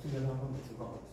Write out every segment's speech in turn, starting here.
집에서 한 번 더 들고 가겠습니다.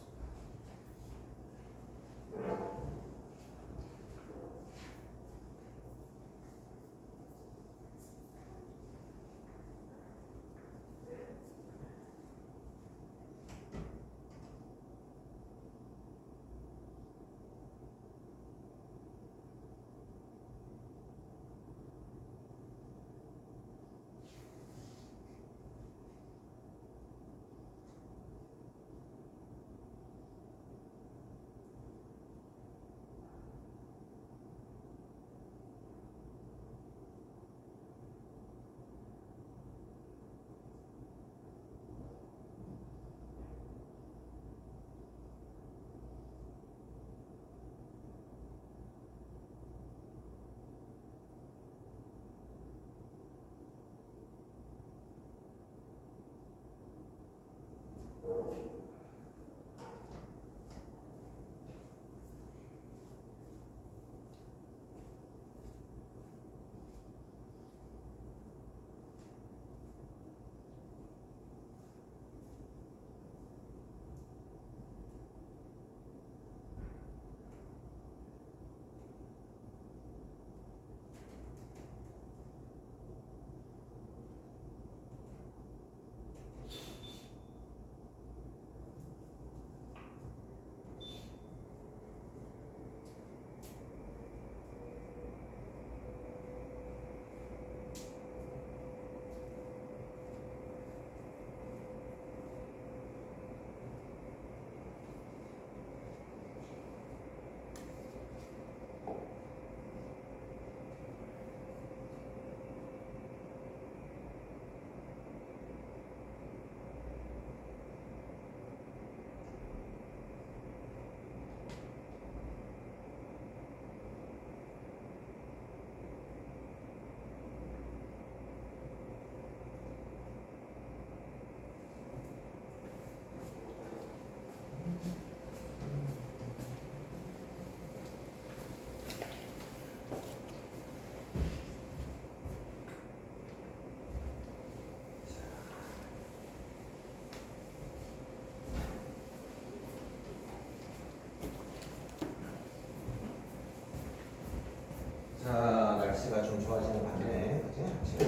자, 날씨가 좀 좋아지는 반면에, 그치?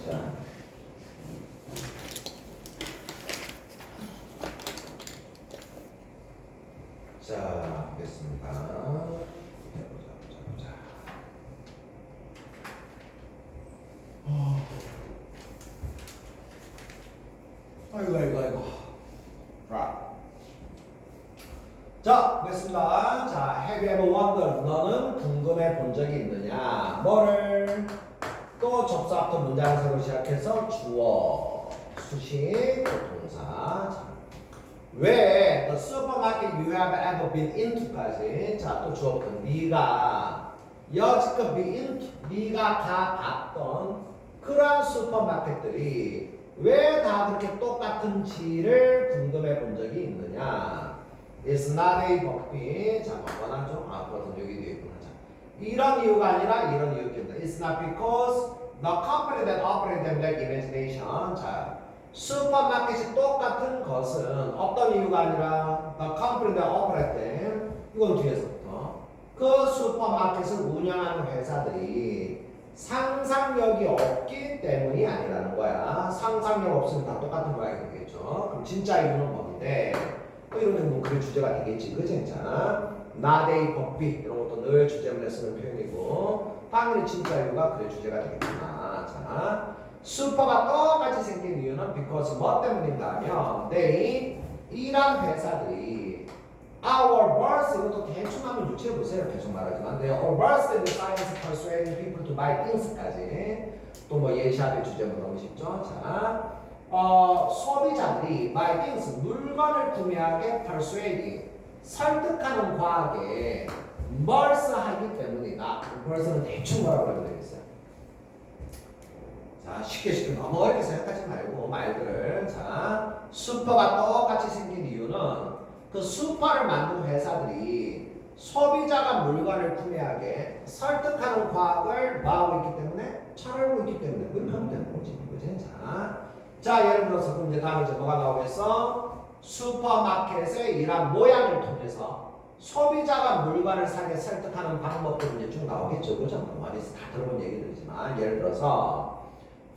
자. 자, 보겠습니다. 보자. 아이고. 자, 보겠습니다. 자, have you ever wondered? 너는 궁금해 본 적이 있느냐? 뭐를? 또 접수부터 문장으로 시작해서 주어, 수식, 또 동사. 자, 왜? The supermarket you have ever been into까지. 자, 또 주어부터 네가 여지껏 be into, 네가 가봤던 그러한 슈퍼마켓들이 왜 다 그렇게 똑같은지를 궁금해 본 적이 있느냐? It's not a 복비. 자, 번번하죠? 버튼 여기 뒤에 있구나. 자, 이런 이유가 아니라 이런 이유겠다. It's not because the company that operates them lack imagination. 자, 슈퍼마켓이 똑같은 것은 어떤 이유가 아니라 the company that operates them. 이건 뒤에서부터. 그 슈퍼마켓을 운영하는 회사들이 상상력이 없기 때문이 아니라는 거야. 상상력 없으면 다 똑같은 거야 되겠죠. 그럼 진짜 이유는 뭔데? 이러면 뭐 그게 주제가 되겠지, 그치? 자, 나데이 법비 이런 것도 늘 주제문에 쓰는 표현이고 당연히 진짜 이유가 그게 주제가 되겠구나. 자, 슈퍼가 똑같이 생긴 이유는 because 뭐 때문인가 하면 they 이란 회사들이 our words 이것도 대충 하면 유치해 보세요. 계속 말하지만 they are worse than the science persuading people to buy things까지 또 뭐 예시합의 주제문 너무 쉽죠? 자. 소비자들이 buy things 물건을 구매하게 persuade 설득하는 과학에 멀스하기 때문이다. 멀스는 대충 뭐라고 하면 되겠어요? 자, 쉽게 너무 어렵게 생각하지 말고 말들을 자, 슈퍼가 똑같이 생긴 이유는 그 슈퍼를 만든 회사들이 소비자가 물건을 구매하게 설득하는 과학을 뭐하고 있기 때문에 잘 알고 있기 때문에 그건 하면 되는 거지. 그치? 자, 예를 들어서 그럼 이제 다음에 이제 뭐가 나오겠어? 슈퍼마켓의 이런 모양을 통해서 소비자가 물건을 사게 설득하는 방법들은 이제 쭉 나오겠죠. 그죠? 많이 다 들어본 얘기들이지만 예를 들어서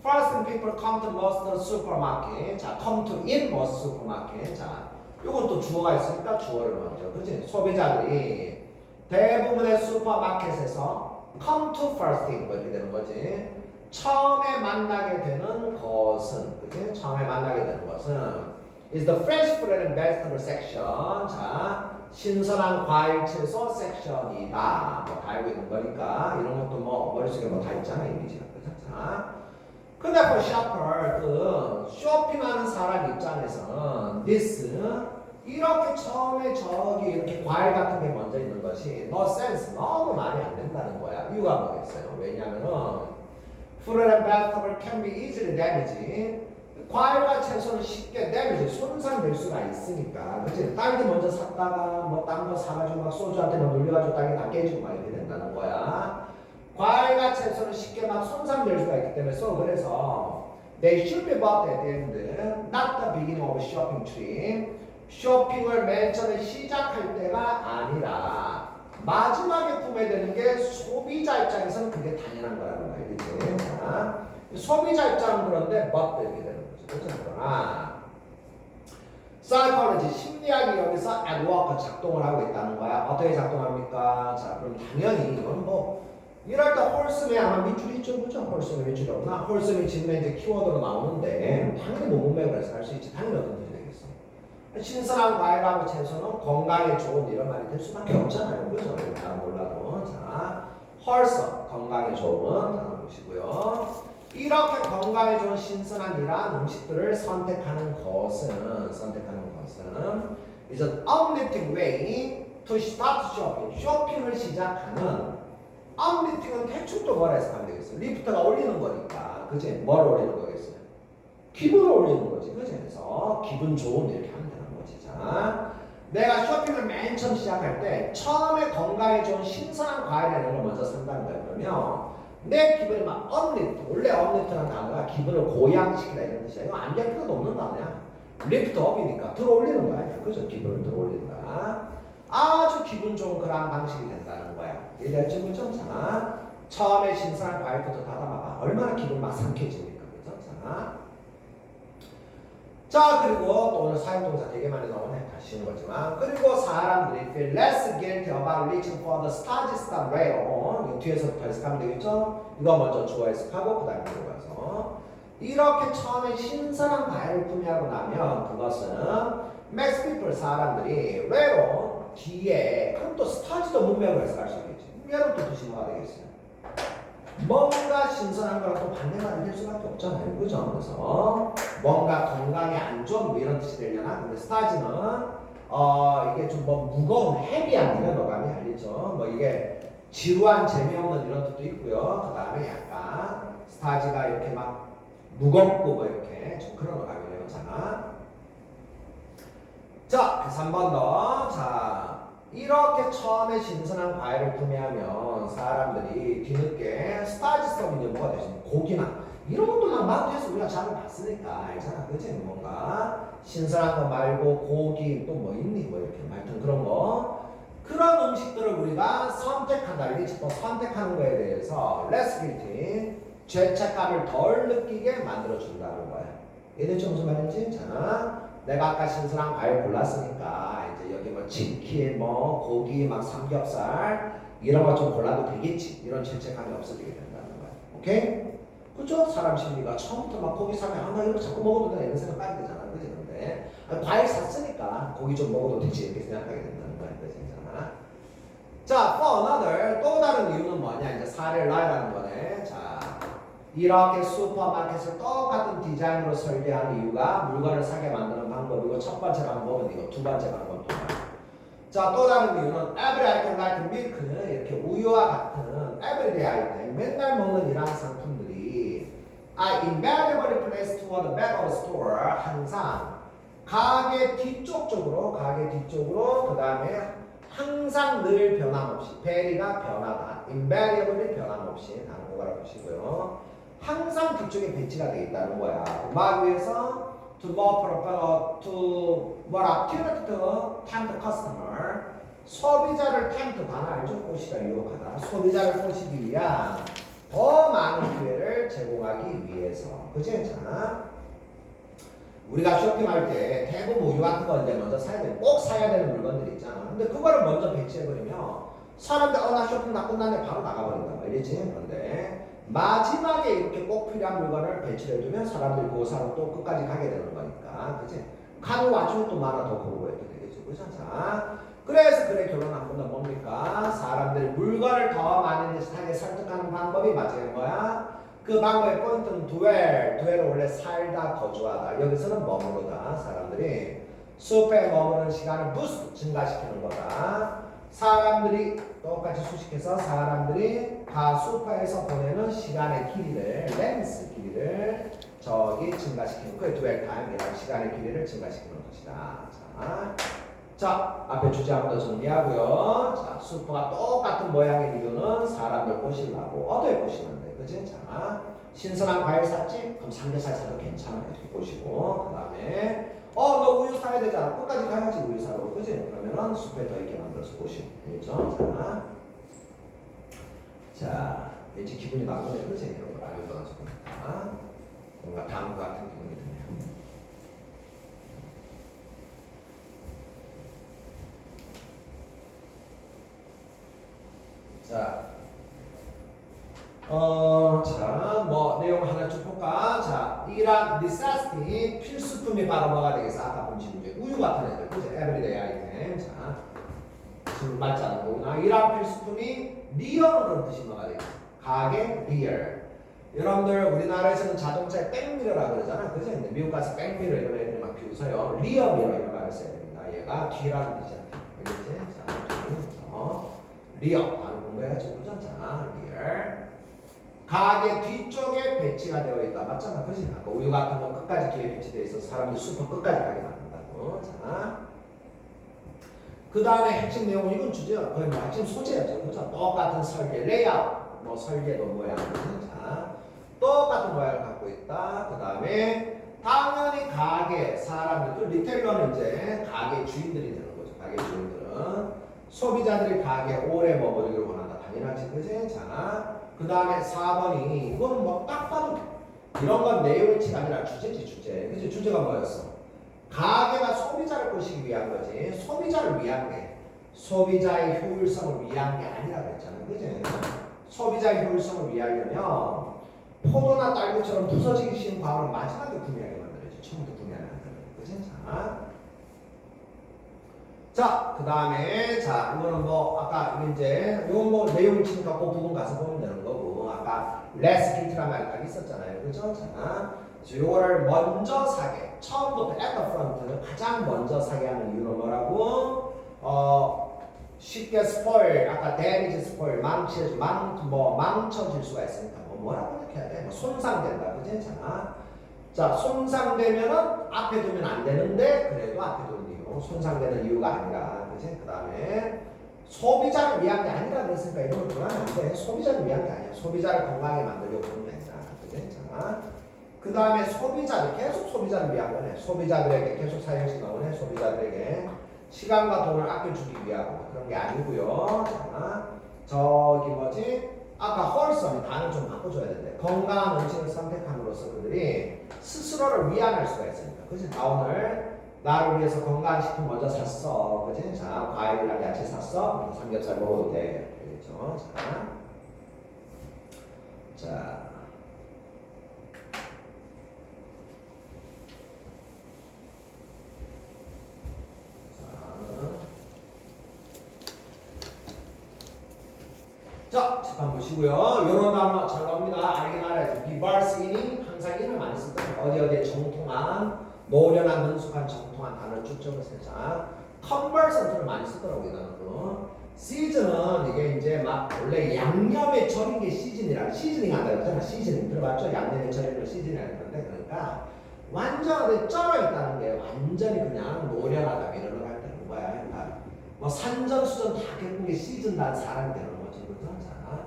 First people come to most supermarket. 자, come to in most supermarket. 자, 요건 또 주어가 있으니까 주어를 먼저. 그치? 소비자들이 대부분의 슈퍼마켓에서 come to first 이렇게 되는 거지. 처음에 만나게 되는 것은, 그치? 처음에 만나게 되는 것은 is the fresh fruit and vegetable section. 자, 신선한 과일 채소 섹션이다. 뭐 다 알고 있는 거니까 이런 것도 뭐 머릿속에 뭐 다 있잖아 이미지가. 그죠? 자, 근데 for shopper 그 쇼핑하는 사람 입장에서는 this 이렇게 처음에 저기 이렇게 과일 같은 게 먼저 있는 것이 no sense 너무 말이 안 된다는 거야. 이유가 뭐겠어요? 왜냐면은 fruit and vegetable can be easily damaged. 과일과 채소는 쉽게 damage 손상될 수가 있으니까, 그렇지? 딸기 먼저 샀다가 뭐 딴 거 사가지고 막 소주한테 막 눌려가지고 딸기 다 깨지고 막 이렇게 된다는 거야. 과일과 채소는 쉽게 막 손상될 수가 있기 때문에 그래서 they should be bought at the end, not the beginning of shopping trip. 쇼핑을 맨 처음에 시작할 때가 아니라 마지막에 구매되는 게 소비자 입장에서는 그게 당연한 거라는 거야, 그렇지? 자, 소비자 입장은 그런데 but 이렇게 되는 거죠. 그렇죠? 그러나 사이콜로지 심리학이 여기서 at work 작동을 하고 있다는 거야. 어떻게 작동합니까? 자, 그럼 당연히 이건 뭐 이럴 때 홀스메 아마 밑줄이 있죠, 그죠? 홀스메 밑줄이 없나? 홀스메 지금에 이제 키워드로 나오는데 당연히 모문맥을 해서 할 수 있지. 당연히 어떤 뜻이 되겠어? 신선한 과일하고 채소는 건강에 좋은 이런 말이 될 수밖에 없잖아요, 그죠? 잘 몰라도. 자, 헐서 건강에 좋은 단어 보시고요. 이렇게 건강에 좋은 신선한 이러한 음식들을 선택하는 것은 is an uplifting way to start shopping. 쇼핑을 시작하는 uplifting은 대충 또 뭐라 해석하면 되겠어요? 리프트가 올리는 거니까, 그치? 뭘 올리는 거겠어요? 기분을 올리는 거지, 그치? 그래서 기분 좋은 이렇게 하면 되는 거지. 자, 내가 쇼핑을 맨 처음 시작할 때 처음에 건강에 좋은 신선한 과일이라는 걸 먼저 산다는 거예요. 그러면 내 기분이 막 uplift, 원래 uplift라는 단어가 기분을 고양시키다 이런 뜻이야. 이거 안 될 필요도 없는 단어야. lift up이니까 들어올리는 거 아니야. 그죠? 기분을 들어올린다. 아주 기분 좋은 그런 방식이 된다는 거야. 이해됐죠? 그죠? 자, 처음에 신선한 과일부터 닫아봐봐. 얼마나 기분 막 상쾌해집니까? 그죠? 자, 그리고 또 오늘 사용동사 되게 많이 나오네. 다 쉬운 거지만. 그리고 사람들이 feel less guilty about reaching for the starch stuff later on. 뒤에서부터 해석하면 되겠죠? 이거 먼저 주어 해석하고 그 다음에 들어가서 이렇게 처음에 신선한 과일을 구매하고 나면 그것은 makes people 사람들이 later on 뒤에 그럼 또 스타치도 문맥으로 해석할 수 있겠지. 문맥은 또 뜻이 뭐가 되겠어요? 뭔가 신선한 거랑 또 반대가 될 수밖에 없잖아요. 그죠? 그래서 뭔가 건강에 안 좋은 뭐 이런 뜻이 되려나? 근데 스타지는 이게 좀 뭐 무거운 헤비한 이런 어감이 알리죠. 뭐 이게 지루한 재미없는 이런 뜻도 있고요. 그 다음에 약간 스타지가 이렇게 막 무겁고 뭐 이렇게 좀 그런 어감이네요. 자, 3번 더. 자, 이렇게 처음에 신선한 과일을 구매하면 사람들이 뒤늦게 스타지성 이제 뭐가 되십니까? 고기나 이런 것도 마트에서 우리가 잘 봤으니까 알잖아, 그치? 뭔가 신선한 거 말고 고기 또 뭐 있니? 뭐 이렇게 하여튼 그런 거 그런 음식들을 우리가 선택한다. 이게 또 선택하는 거에 대해서 less guilty 죄책감을 덜 느끼게 만들어준다는 거야. 얘네들 무슨 말인지? 자, 내가 아까 신선한 과일 골랐으니까 이제 여기 뭐 치킨, 뭐 고기, 막 삼겹살 이런 거 좀 골라도 되겠지. 이런 죄책감이 없어지게 된다는 거야. 오케이? 그죠? 사람 심리가 처음부터 막 고기 사면 나 이거 자꾸 먹어도 되나 이런 생각 하게 되잖아. 그지? 근데 과일 샀으니까 고기 좀 먹어도 되지 이렇게 생각하게 된다는 거야. 그지? 자, for another 또 다른 이유는 뭐냐? 이제 사례를 나열하는 거네. 자, 이렇게 슈퍼마켓을 똑같은 디자인으로 설계한 이유가 물건을 사게 만드는 방법이고 첫 번째 방법은 이거, 두 번째 방법은 자, 또 다른 이유는 every item like milk는 이렇게 우유와 같은 everyday item, 맨날 먹는 이러한 상품들이 are invariably placed toward the back of the store. 항상 가게 뒤쪽 쪽으로 그 다음에 항상 늘 변함없이 베리가 변하다, invariably 변함없이 다른 거라고 보시고요. 항상 뒤쪽에 배치가 되어 있다는 거야. 막 위에서 to more to 뭐라 timid to tempt customer 소비자를 tempt 단어 알죠? 꼬시다 유혹하다 소비자를 꼬시기 위한 더 많은 기회를 제공하기 위해서 그치? 자 우리가 쇼핑할 때 대부분 우유 같은 거 이제 먼저 사야 돼. 꼭 사야 되는 물건들이 있잖아. 근데 그거를 먼저 배치해버리면 사람들 나 쇼핑 다 끝났네 바로 나가버린다 말이지. 그런데 마지막에 이렇게 꼭 필요한 물건을 배치를 해두면 사람들이 그거 사러 또 끝까지 가게 되는 거니까 그치? 카드 와중에 또 하나 더 고르고 해도 되겠지. 그죠? 자 그래서 그래 결론 한 번더 뭡니까? 사람들이 물건을 더 많이 사게 설득하는 방법이 마지막에 뭐야? 그 방법의 포인트는 dwell은 원래 살다, 거주하다. 여기서는 머무르다. 사람들이 숲에 머무르는 시간을 부스트 증가시키는 거다. 사람들이 똑같이 수식해서 사람들이 다 숲에서 보내는 시간의 길이를 렌스 길이를 저기 증가시키는 거예요. dwell time이라는 시간의 길이를 증가시키는 것이다. 자, 앞에 주제 한번 더 정리하고요. 자, 숲과 똑같은 모양의 이유는 사람들 꼬시려고 어디에 꼬시는데, 그지? 자, 신선한 과일 샀지? 그럼 삼겹살 사도 괜찮아. 이렇게 꼬시고, 그 다음에 너 우유 사야 되잖아. 끝까지 가야지 우유 사러, 그지? 그러면은 숲에 더 있게 만들어서 꼬시고, 그죠? 자, 왠지 기분이 나쁘네, 그지? 이런 걸 알고 나서 보니까 뭔가 다음 같은 기분이 드네요. 자, 뭐 내용 하나 쭉 볼까? 자, 이란 necessity 필수품이 바로 뭐가 되겠어? 아까 본 질문 중에 우유 같은 애들, 그죠? everyday item. 자, 질문 맞지 않은 거구나. 이란 필수품이 리얼은 그런 뜻이 뭐가 되겠어? 가게 리얼. 여러분들 우리나라에서는 자동차에 백미러라고 그러잖아, 그죠? 근데 미국 가서 백미러 이런 애들이 막 비웃어요. 리어 미러 이런 말을 써야 됩니다. 얘가 뒤라는 뜻이야. 알겠지? 자, 리어 바로 공부해야지. 그죠? 자, 리얼. 가게 뒤쪽에 배치가 되어 있다. 맞잖아. 그지? 아까 우유 같은 거 끝까지 뒤에 배치되어 있어서 사람들이 슈퍼 끝까지 가게 만든다고. 자. 그 다음에 핵심 내용, 이건 주제야. 거의 뭐 핵심 소재였죠. 그죠? 똑같은 설계, 레이아웃, 뭐 설계도 모양. 자. 똑같은 모양을 갖고 있다. 그 다음에 당연히 가게, 사람들, 또 리테일러는 이제 가게 주인들이 되는 거죠. 가게 주인들은. 소비자들이 가게 오래 머무르기를 원한다. 당연하지. 그지? 자. 그 다음에 4번이 이거는 뭐 딱 봐도 이런 건 내용치가 아니라 주제지 주제. 그치? 주제가 뭐였어? 가게가 소비자를 꼬시기 위한 거지. 소비자를 위한 게 소비자의 효율성을 위한 게 아니라 그랬잖아. 그치? 소비자의 효율성을 위하려면 포도나 딸기처럼 부서지기 쉬운 과일을 마지막에 구매하게 만들어야지. 처음부터 구매하면 안 되는 거지. 자, 그 다음에, 자, 이거는 뭐, 아까 이제, 이건 뭐, 내용 치니까 그 부분 가서 보면 되는 거고, 아까, less guilt라는 말이 딱 있었잖아요. 그죠? 자, 요거를 먼저 사게, 처음부터 at the front, 가장 먼저 사게 하는 이유는 뭐라고? 쉽게 spoil, 아까 damage spoil, 망쳐질 수가 있으니까, 뭐라고 이렇게 해야 돼? 뭐, 손상된다. 그지? 자, 손상되면은 앞에 두면 안 되는데, 그래도 앞에 두는 이유. 손상되는 이유가 아니라, 그치? 그 다음에 소비자를 위한 게 아니라 그랬으니까 이거는 불안해 안 돼. 소비자를 위한 게 아니야. 소비자를 건강하게 만들려고 하는 게 아니라, 그치? 자, 그 다음에 소비자를 계속 소비자를 위한 거네. 소비자들에게 계속 사용시 나오네. 소비자들에게 시간과 돈을 아껴주기 위하고 그런 게 아니고요. 자, 저기 뭐지? 아까 홀썸 단어 좀 바꿔줘야 되는데 건강한 음식을 선택함으로써 그들이 스스로를 위안할 수가 있으니까, 그치? 나 오늘 나를 위해서 건강한 식품 먼저 샀어. 그치? 자, 과일이랑 야채 샀어. 삼겹살 먹어도 돼. 되겠죠? 자. 자, 잠깐 보시고요. 요런 단어 잘 나옵니다. 알긴 알아야죠. be verse 항상 in을 많이 쓸 거예요. 어디에 정통한, 노련한, 능숙한, 정통한 단어를 쭉 적으세요. 자, conversant를 많이 쓸 거라고 이 단어도. 시즌은 이게 이제 막 원래 양념에 절인 게 시즈닝 한다 그러잖아. 시즈닝 들어봤죠? 양념에 절인 걸 시즈닝이라는 건데, 그러니까 완전히 쩔어 있다는 게 완전히 그냥 노련하다 이런 걸 할 때는 거야. 그러니까 뭐 산전수전 다 겪은 게 시즌단 사람이 되는 거죠. 그죠? 자,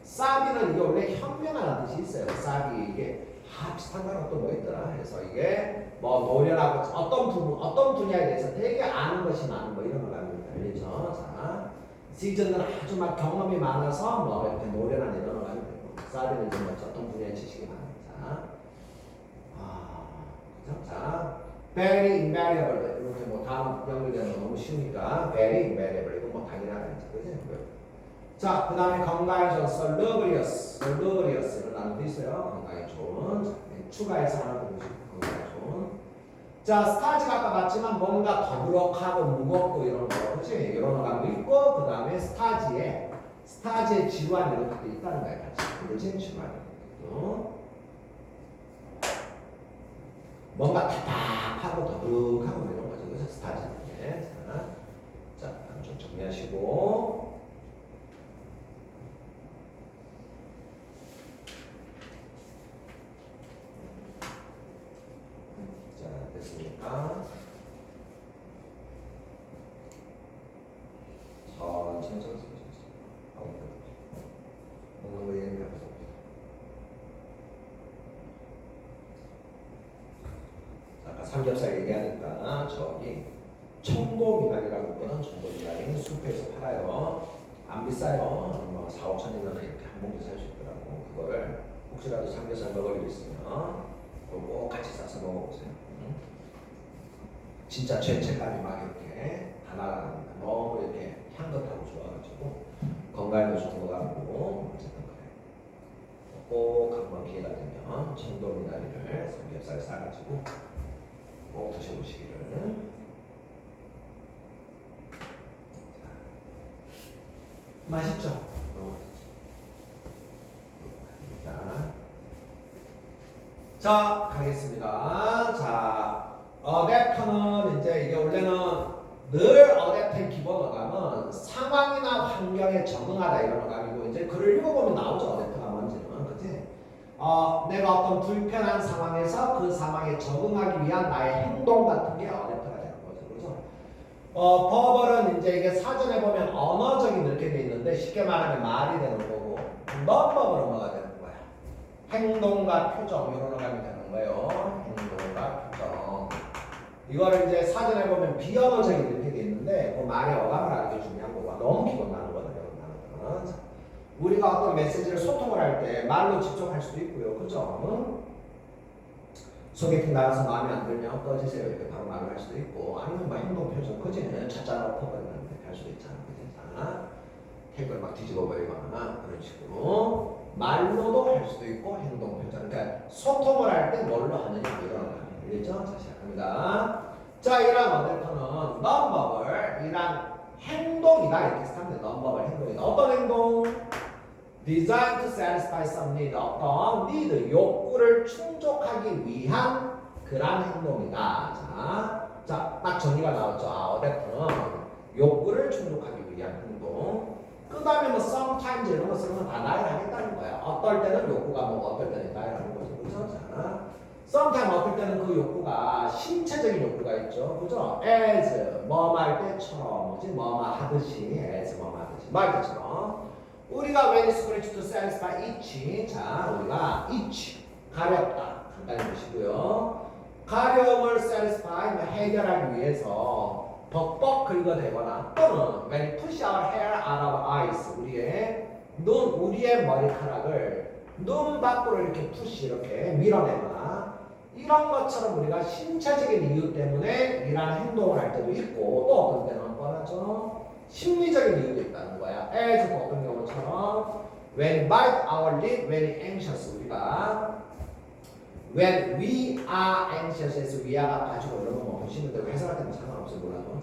사비는 이게 원래 현명한 뜻이 있어요. 사비 이게 비슷한 거랑 또 뭐 있더라. 그래서 이게 뭐 노련하고 어떤 분야에 대해서 되게 아는 것이 많은 뭐 이런 걸 알고 있다. 그렇죠? 자, 시즌은 아주 막 경험이 많아서 뭐 이렇게 노련한 이런 걸 알고 있고, 사비는 이제 뭐 어떤 분야의 지식이 많아. 그죠? 자, very invariable 이렇게 뭐 다음 연결되는 거 너무 쉬우니까 very invariable 이거 뭐 당연하겠지, 그지? 자, 그 다음에 건강해져서 luxurious 이런 단어도 있어요. 건강에 좋은. 추가해서 하나 더 보시고 건강에 좋은. 자, 스타지가 아까 봤지만 뭔가 더부룩하고 무겁고 이런 거, 그치? 이런 거가 있고, 그 다음에 스타지의 지루한 이런 것도 있다는 거야, 같이. 그치? 지루한 것도. 뭔가 답답하고 더부룩하고 이런 거죠. 그래서 스타지. 네. 자, 좀 정리하시고. 자, 됐습니까? 천천히. 먹는 거 얘기해보자. 아까 삼겹살 얘기하니까 저기 청도미나리라고 있거든. 청도미나리 숲에서 팔아요. 안 비싸요. 뭐 4, 5천이면 이렇게 한 봉지 살 수 있더라고. 그거를 혹시라도 삼겹살 먹을 일 있으면 꼭 같이 싸서 먹어보세요. 진짜 죄책감이 막 이렇게 다 날아갑니다. 너무 이렇게 향긋하고 좋아가지고 건강에도 좋은 거 같고 어쨌든 그래. 꼭 한번 기회가 되면 청도미나리를 삼겹살 싸가지고 꼭 드셔보시기를. 맛있죠? 자, 가겠습니다. 자, 어댑터는 이제 이게 원래는 늘 어댑터의 기본 어감은 상황이나 환경에 적응하다 이런 어감이고, 이제 글을 읽어보면 나오죠. 어댑터가 뭔지는. 그치? 내가 어떤 불편한 상황에서 그 상황에 적응하기 위한 나의 행동 같은 게 어댑터가 되는 거죠. 그죠? 버벌은 이제 이게 사전에 보면 언어적인 이렇게 돼 있는데 쉽게 말하면 말이 되는 거고, 넌버벌은 뭐가 되는 거야? 행동과 표정 이런 어감이 되는 거예요. 행동과 표정. 이거를 이제 사전에 보면 비언어적인 이렇게 돼 있는데 그 말의 어감을 아는 게 중요한 거고, 너무 기본 단어거든요. 우리가 어떤 메시지를 소통을 할 때 말로 직접 할 수도 있고요. 그죠? 소개팅 나가서 마음에 안 들면 꺼지세요 이렇게 바로 말을 할 수도 있고, 아니면 뭐 행동 표정, 그지? 찾아라 퍼버리면 이렇게 할 수도 있잖아. 그지? 택을 막 뒤집어 버리거나 그런 식으로 말로도 할 수도 있고 행동 표정. 그러니까 소통을 할 때 뭘로 하느냐 이런 거. 알겠죠? 자, 시작합니다. 자, 이런 어댑터는 넘버블, 이란 행동이다 이렇게 생각합니다. 넘버블 행동이다. 어떤 행동? Designed to satisfy some need. 어떤 need, 욕구를 충족하기 위한 그런 행동이다. 자, 딱 정의가 나왔죠. 어댑터는 욕구를 충족하기 위한 행동. 그 다음에 뭐 sometimes 이런 거 쓰면 다 나열 하겠다는 거야. 어떨 때는 욕구가 뭐고 어떨 때는 나열하는 거죠. 그죠? 자, sometimes 어떨 때는 그 욕구가 신체적인 욕구가 있죠. 그죠? as 뭐 할 때처럼, 뭐지? 뭐 하듯이, as 뭐 하듯이, 뭐 할 때처럼. 우리가 when is going to satisfy each. 자, 우리가 each 가렵다 간단히 보시고요. 가려움을 satisfy 해결하기 위해서 벅벅 긁어대거나, 또는 when push our hair out of eyes, 우리의 머리카락을 눈 밖으로 이렇게 push 이렇게 밀어내거나, 이런 것처럼 우리가 신체적인 이유 때문에 이러한 행동을 할 때도 있고, 또 어떤 때는 뻔하죠. 심리적인 이유도 있다는 거야. as 어떤 경우처럼 when bite our lip very anxious, 우리가 when we are anxious 해서 위아가 가지고 이런 거 보시면 되고 해석할 때는 상관없어요. 몰라도.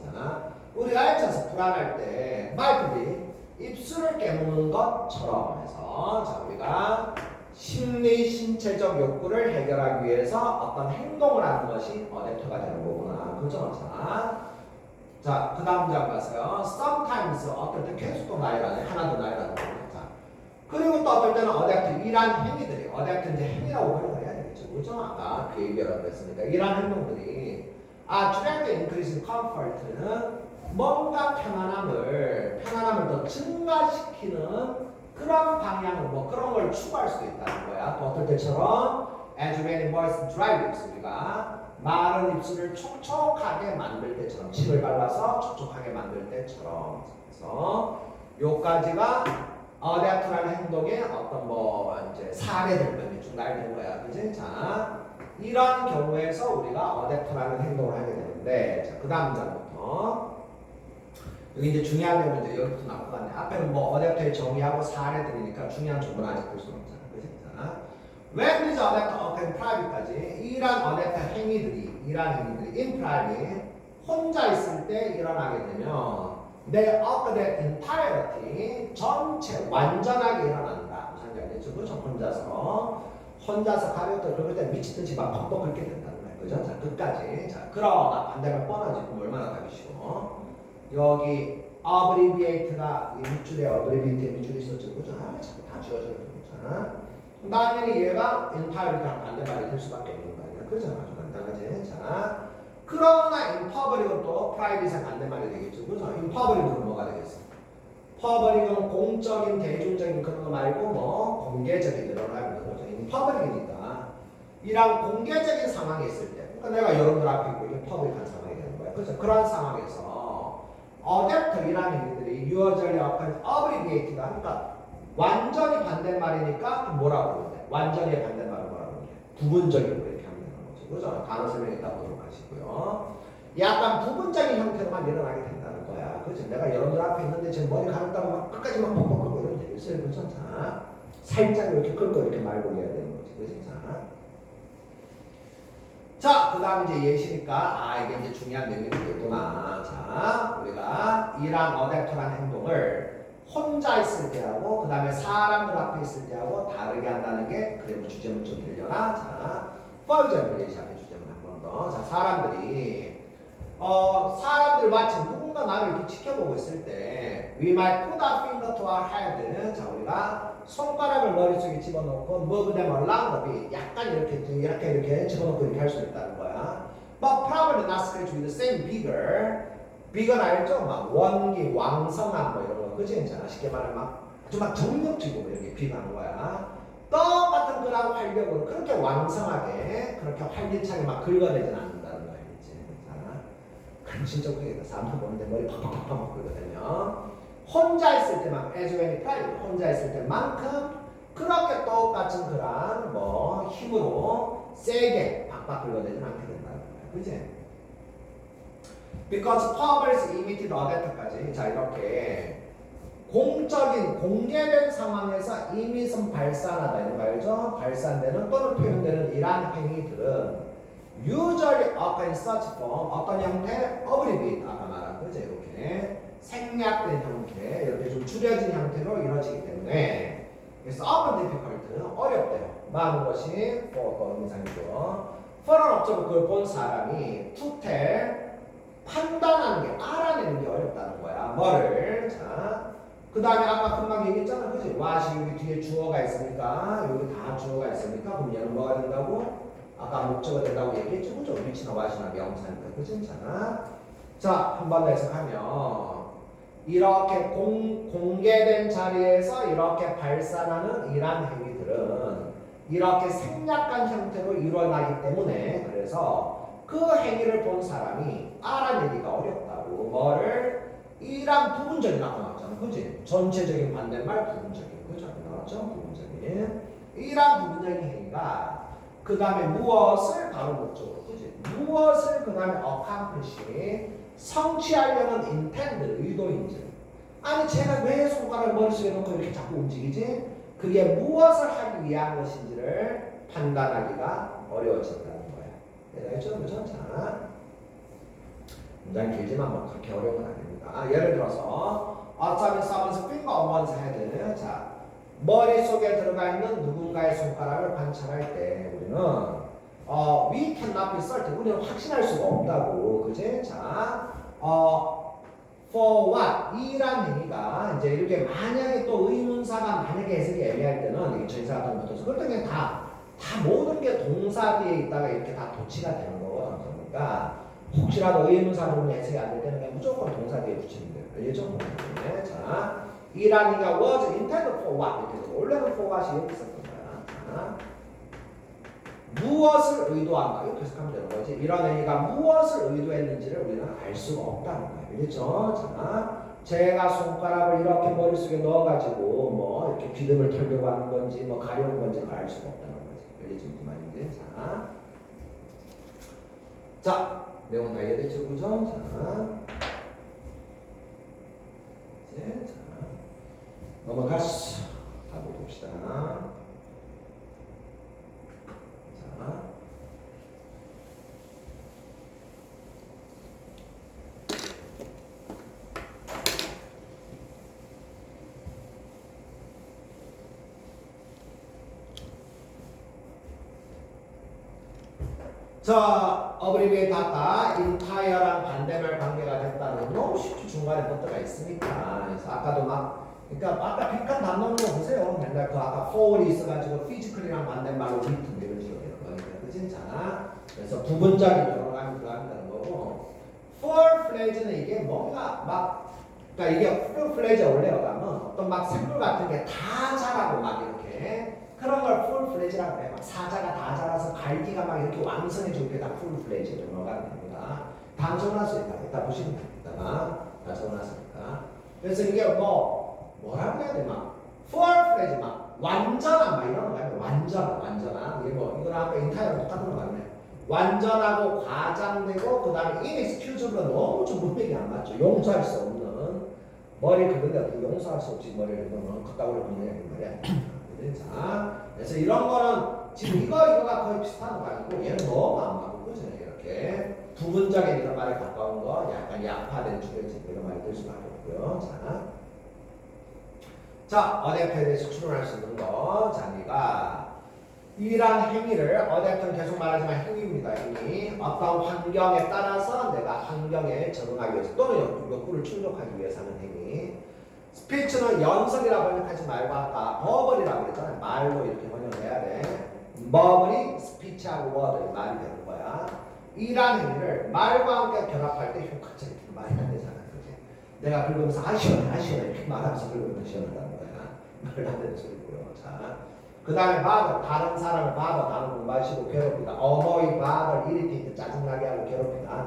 우리가 anxious 불안할 때 bite lip 입술을 깨무는 것처럼 해서, 자, 우리가 심리 신체적 욕구를 해결하기 위해서 어떤 행동을 하는 것이 어댑터가 되는 거구나. 그죠? 자, 그 다음 문장 봤어요. sometimes 어떨 때 계속 또 나열하네. 하나 더 나열하는 거. 자, 그리고 또 어떨 때는 어댑트, 이란 행위들이, 어댑트 이제 행위라고 활용해야 되겠죠. 그죠? 아까 그 얘기라고 했으니까 이란 행동들이 direct increase in comfort는 뭔가 편안함을 더 증가시키는 그런 방향으로 뭐 그런 걸 추구할 수도 있다는 거야. 또 어떨 때처럼 as when voice dry lips 우리가 마른 입술을 촉촉하게 만들 때처럼 침을 발라서 촉촉하게 만들 때처럼 그래서 요까지가 adapt라는 행동의 어떤 뭐 이제 사례들 때문에 쭉 나열된 거야, 그지? 자, 이런 경우에서 우리가 adapt라는 행동을 하게 되는데, 자, 그 다음 장부터 여기 이제 중요한 내용은 이제 여기부터 나올 것 같네. 앞에는 뭐 adapt의 정의하고 사례들이니까 중요한 정보는 아직 볼 수는 없잖아, 그지? 자, when is adapt occur private까지 이런 adapt 행위들이 in private 혼자 있을 때 일어나게 되면 they occur that entirety 전체 완전하게 일어난다. 무슨 얘기죠? 그죠? 혼자서 가볍게 그럴 때 미치듯이 막 벅벅 긁게 된다는 거예요. 그죠? 자, 끝까지. 자, 그러나 반대로 뻔하지. 그럼 얼마나 가기 쉬워? 여기 abbreviate가 밑줄에 abbreviate 밑줄이 있었죠. 그죠? 아, 자꾸 다 지워져요. 자, 당연히 얘가 entirety랑 반대말이 될 수밖에 없는 거 아니야. 그죠? 아주 간단하지. 자, 그러나 in public은 또 private의 반대말이 되겠죠. 그죠? in public은 뭐가 되겠어? public은 공적인, 대중적인 그런 거 말고 뭐 공개적인 이런 말이거든. 거죠. in public이니까 이랑 공개적인 상황이 있을 때, 그러니까 내가 여러분들 앞에 있고 이게 public한 상황이 되는 거야. 그죠? 그런 상황에서 adapt이라는 얘기들이 usually occur abbreviate가 그러니까 완전히 반대말이니까 뭐라고 그러는데? 완전히 반대말은 뭐라고 그러는데? 부분적인 거 이렇게 하면 되는 거죠. 그죠? 단어 설명 이따 보도록 하시고요. 약간 부분적인 형태로만 일어나게 된다는 거야. 그죠? 내가 여러분들 앞에 있는데 지금 머리 가렵다고 막 끝까지 막 뻑뻑 긁고 이러면 되겠어요. 그죠? 자, 살짝 이렇게 긁고 이렇게 말고 해야 되는 거지. 그죠? 자, 그 다음 이제 예시니까, 이게 이제 중요한 내용이 되겠구나. 자, 우리가 이랑 어댑터라는 행동을 혼자 있을 때하고, 그 다음에 사람들 앞에 있을 때하고 다르게 한다는 게, 그래, 뭐 주제문 좀 들려나? 자, for example, 예시 앞에 주제문 한 번 더. 자, 사람들 마치 누군가 나를 이렇게 지켜보고 있을 때, we might put our finger to our head. 자, 우리가 손가락을 머릿속에 집어넣고 move them along the beat. 약간 이렇게 집어넣고 이렇게 할 수 있다는 거야. But probably not scratch with the same vigor. vigor는 알죠? 막 원기, 왕성함 뭐 이런 거. 그치? 자, 쉽게 말하면 아주 막 정력지고 이렇게 비교하는 거야. 똑같은 그런 활력으로 그렇게 왕성하게 그렇게 활기차게 막 긁어내진 않는다는 거야. 그치? 자, 그럼 진짜 그게 사람들 보는데 머리 팍팍팍팍 긁거든요. 혼자 있을 때만 as when private 혼자 있을 때만큼 그렇게 똑같은 그런 뭐 힘으로 세게 박박 긁어내지는 않게 된다는 거야. 그치? Because powers emitted adapt까지 자 이렇게 공적인 공개된 상황에서 이미선 발산하다 이런 거 알죠? 발산되는 또는 표현되는 이러한 행위들은 usually occur in such form 어떤 형태? abbreviate 아까 말한 거죠. 이렇게 생략된 형태, 이렇게 좀 줄여진 형태로 이루어지기 때문에 그래서 often difficult, 어렵대요. 많은 것이 for 인상이죠. for은 업적으로 그걸 본 사람이 to tell, 판단하는 게, 알아내는 게 어렵다는 거야. 뭐를? 자, 그 다음에 아까 금방 얘기했잖아. 그치? what이 여기 뒤에 주어가 있으니까, 여기 다 주어가 있으니까, 그럼 얘는 뭐가 된다고? 아까 목적어가 된다고 얘기했죠. 그죠? 위치나 what이나 명사니까. 그치? 자, 한 번 더 해석하면, 이렇게 공개된 자리에서 이렇게 발산하는 이러한 행위들은 이렇게 생략한 형태로 일어나기 때문에 그래서 그 행위를 본 사람이 알아내기가 어렵다고. 뭐를? 이란 부분적인 아까 나왔잖아. 그지? 전체적인 반대말 부분적인. 그죠? 나왔죠? 부분적인. 이란 부분적인 행위가 그 다음에 무엇을 바로 목적으로. 그지? 무엇을 그 다음에 accomplish 성취하려는 intend, 의도인지. 아니 제가 왜 손가락을 머릿속에 놓고 이렇게 자꾸 움직이지? 그게 무엇을 하기 위한 것인지를 판단하기가 어려워진다는 거야. 알겠죠? 그죠? 자, 문장이 길지만 뭐 그렇게 어려운 건 아닙니다. 예를 들어서 어쩌면 someone's finger on one's head. 자, 머릿속에 들어가 있는 누군가의 손가락을 관찰할 때 우리는 we cannot be certain. 우리는 확신할 수가 없다고. 그지? 자, for what? 이란 행위가 이제 이렇게 만약에 또 의문사가 만약에 해석이 애매할 때는 이게 전사 같은 것도 그럴 때 그냥 다 모든 게 동사 뒤에 있다가 이렇게 다 도치가 되는 거거든. 그러니까 혹시라도 의문사 부분이 해석이 안 될 때는 그냥 무조건 동사 뒤에 붙이면 돼요. 알겠죠? 자, 이란 행위가 was intended for what? 이렇게 해서 원래는 for what이 여기 있었던 거야. 자, 무엇을 의도한다. 이렇게 해석하면 되는 거지. 이런 행위가 무엇을 의도했는지를 우리는 알 수가 없다는 거예요. 알겠죠? 자, 제가 손가락을 이렇게 머릿속에 넣어가지고 뭐 이렇게 비듬을 털려고 하는 건지 뭐 가려는 건지 알 수가 없다는 거지. 알겠죠? 무슨 말인지. 자, 내용 다 이해됐죠? 그죠? 이제 넘어갔어. 답을 봅시다. 자, 어브리비에이트 아까 인타이어랑 반대말 관계가 됐다는 너무 쉽죠. 중간에 버터가 있으니까. 그래서 아까도 그러니까 아까 빈칸 답 넣는 거 보세요. 맨날 그 아까 for이 있어가지고 피지컬이랑 반대말로 with 이런 식으로 되는 거니까. 그치? 자, 그래서 부분적인 여러 가지 들어간다는 거고. full fledged는 이게 뭔가 그러니까 이게 full fledged 원래 어가면 어떤 생물 같은 게 다 자라고 이렇게 그런 걸 full fledged라고 해. 사자가 다 자라서 갈기가 이렇게 왕성해지고 그게 다 full fledged 넘어가는 겁니다. 단정할 수 있다. 이따 보시면 됩니다. 단정할 수 있다. 그래서 이게 뭐라고 해야 돼? full fledged 완전한 이런 거 아니야. 완전한 이게 이거랑 아까 인타이어랑 똑같은 거 같네. 완전하고 과장되고 그 다음에 inexcusable가 너무 좀 문맥이 안 맞죠. 용서할 수 없는 머리 긁는데 어떻게 용서할 수 없이 머리를 긁으면 걷다구리 긁는 말이야. 자, 그래서 이런 거는 지금 이거가 거의 비슷한 거 아니고 얘는 너무 안 맞고 그죠? 이렇게 부분적인 이런 말에 가까운 거 약간 약화된 주변적 이런 말이 될 수밖에 없고요. 자, 어댑터에 대해서 추론할 수 있는 거. 자, 네가 이러한 행위를 어댑터는 계속 말하지만 행위입니다. 행위. 어떤 환경에 따라서 내가 환경에 적응하기 위해서 또는 욕구를 충족하기 위해서 하는 행위. 스피치는 연설이라고 번역하지 말고 아까 버블이라고 그랬잖아요. 말로 이렇게 번역해야 돼. 버블이 스피치하고 워드 말이 되는 거야. 이러한 행위를 말과 함께 결합할 때 효과적인 말이 안 되잖아. 그치? 내가 긁으면서 시원해 이렇게 말하면서 긁으면 시원하다는 거야. 말을 안 되는 소리고요. 자, 그 다음에 다른 사람을 다른 공부하시고 괴롭히다. 어머이 이리테이트 짜증나게 하고 괴롭히다.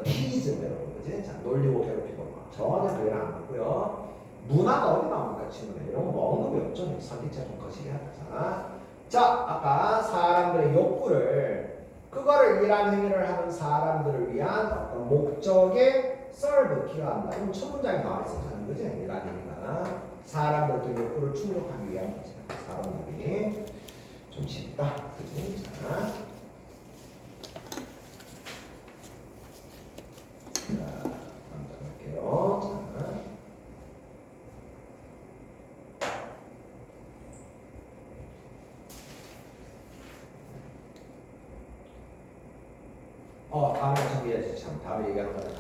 티즈 괴롭히고 그지? 자, 놀리고 괴롭히고 전혀 그게랑 안 맞고요. 문화가 어디 나옵니까? 친구네. 이런 거 언급이 없죠. 선택자 좀 거시기 하다. 자, 아까 사람들의 욕구를 그거를 일한 행위를 하는 사람들을 위한 어떤 목적에 serve 기여한다. 이건 첫 문장에 나와 있었잖아요. 그지? 일한 행위가 사람들의 욕구를 충족하기 위한 거지. 사람들이 좀 쉽다. 그지? 자, 갈게요. 자. 다음에 정리해야지. 참, 다음에 얘기하는 거는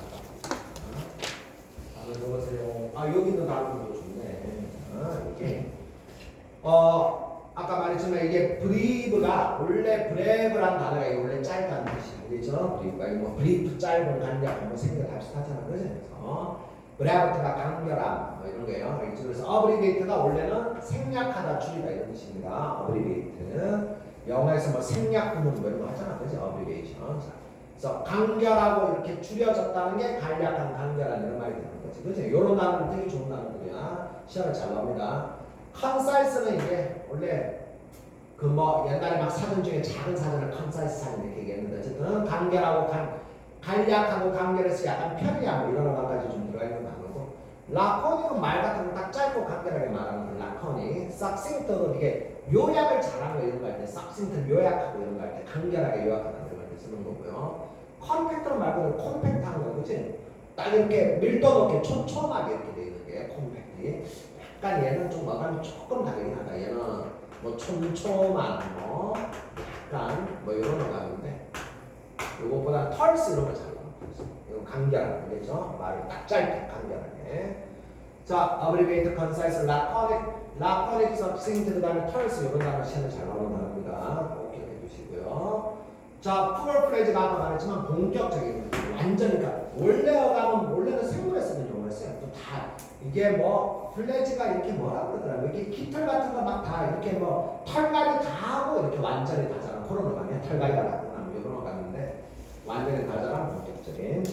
다음에 적으세요. 여기는 다른 것도 좋네. 이게 아까 말했지만 이게 브리브가 원래 브레브란 단어가 원래 짧다는 뜻이야. 그렇죠? 브리브가 브리프 짧은 간략한 생각 다 비슷하잖아. 그죠? 그래서 브레브트가 간결함 이런 거예요. 그래서 어브리게이트가 원래는 생략하다 줄이다 이런 뜻입니다. 어브리게이트 영어에서 생략 구문 이런 거 하잖아. 그죠? 어브리게이션. 그래서 간결하고 이렇게 줄여졌다는 게 간략한 간결한 이런 말이 되는 거지. 그죠? 이런 단어는 되게 좋은 단어들이야. 시험에 잘 나옵니다. 컨사이스는 이게 원래 옛날에 사전 중에 작은 사전을 컨사이스 사전 이렇게 얘기했는데 어쨌든 간결하고 간략하고 간결해서 약간 편리하고 이런 것까지 좀 들어가 있는 단어고 라코닉은 말 같은 거 딱 짧고 간결하게 말하는 라코닉 삭싱트는 이게 요약을 잘하는 거 이런 거 할 때 삭싱트 요약하고 이런 거 할 때 간결하게 요약하는 이런 거 쓰는 거고요. 컴팩트는 말 그대로 콤팩트하는 거 그치? 딱 이렇게 밀도 높게 촘촘하게 이렇게 돼 있는 게 콤팩트. 약간 얘는 좀 어감이 조금 다르긴 하다. 얘는 촘촘한 약간 이런 어감인데 요것보다 털스 이런 거 잘 나와요. 이건 간결한 거죠. 말을 딱 짧게 간결하게. 자, abbreviate, concise, laconic, succinct 그 다음에 털스 이런 단어 시험에 잘 나오는 단어입니다. 꼭 기억해 주시고요. 자, full fledged 아까 말했지만 본격적인 완전 그러니까 원래 어감은 원래는 생물에 쓰는 용어였어요. 또 다 이게 플레지가 이렇게 뭐라고 그러더라고요. 이게 깃털 같은 거 막 다 이렇게 털갈이 다 하고 이렇게 완전히 다 자라는 코로 넘어가면 털갈이가 나거나 뭐 이런 거 같는데 완전히 다르다는 본격적인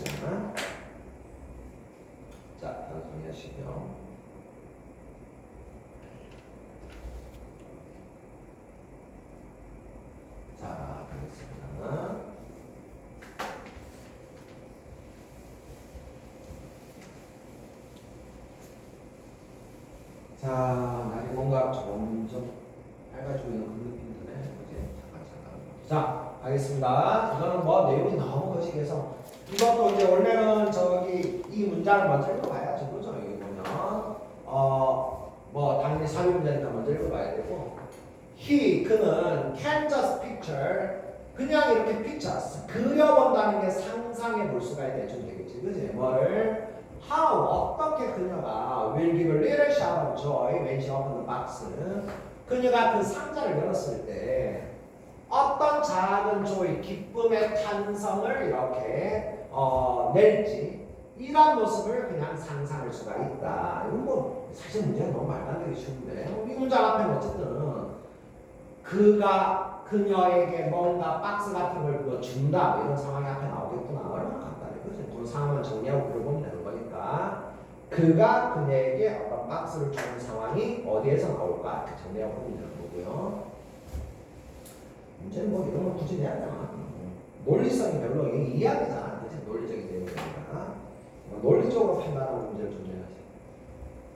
자, 정리하시고요. 자, 가겠습니다. 자, 날이 뭔가 점점 밝아지고 있는 그런 느낌이 드네. 그지? 잠깐. 자, 가겠습니다. 이거는 뭐 내용이 너무 거시기해서 이것도 이제 원래는 저기 이 문장을 먼저 읽어봐야죠. 그죠? 여기 보면 뭐 당연히 사유 문제니까 먼저 읽어봐야 되고 그는 can just picture 그냥 이렇게 pictures 그려본다는 게 상상해 볼 수가 있다 좀 되겠지. 그지? 뭐를 how 어떻게 그녀가 will give a little shout of joy when she opened the box 그녀가 그 상자를 열었을 때 어떤 작은 조이 기쁨의 탄성을 이렇게 낼지 이런 모습을 그냥 상상할 수가 있다. 이건 뭐 사실 문제가 너무 말도 안 되기 쉬운데 이 문장 앞에는 어쨌든 그가 그녀에게 뭔가 박스 같은 걸 준다 뭐 이런 상황이 앞에 나오겠구나. 얼마나 간단해. 그렇지? 그런 상황을 정리하고 그려보면 되는 거니까 그가 그녀에게 어떤 박스를 주는 상황이 어디에서 나올까 이렇게 정리하고 보면 되는 거고요. 문제는 뭐 이런 걸 굳이 내야 되나? 논리성이 별로 이해하잖아. 그치? 논리적인 내용이니까 논리적으로 판단하는 문제를 좀 내야지.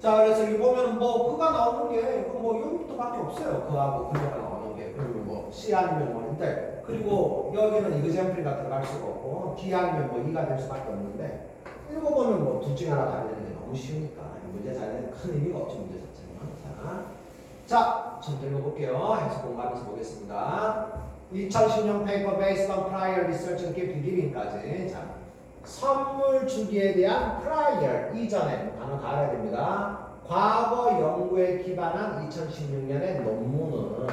자, 그래서 여기 보면은 뭐 그가 나오는 게 뭐 여기부터밖에 없어요. 그하고 그녀가 나오는 게. 그리고 뭐 C 아니면 뭐 인데 그리고 여기는 이그젠플이 들어갈 수가 없고 D 아니면 뭐 E가 될 수밖에 없는데 읽어보면 뭐 둘 중에 하나 답이 되는 게 너무 쉬우니까 문제 자체는 큰 의미가 없죠. 문제 자체는. 자, 좀 읽어볼게요. 해서 공부하면서 보겠습니다. 2010년 페이퍼 based on prior research and gift giving까지. 자, 선물 주기에 대한 prior 이전에 단어 다 알아야 됩니다. 과거 연구에 기반한 2016년의 논문은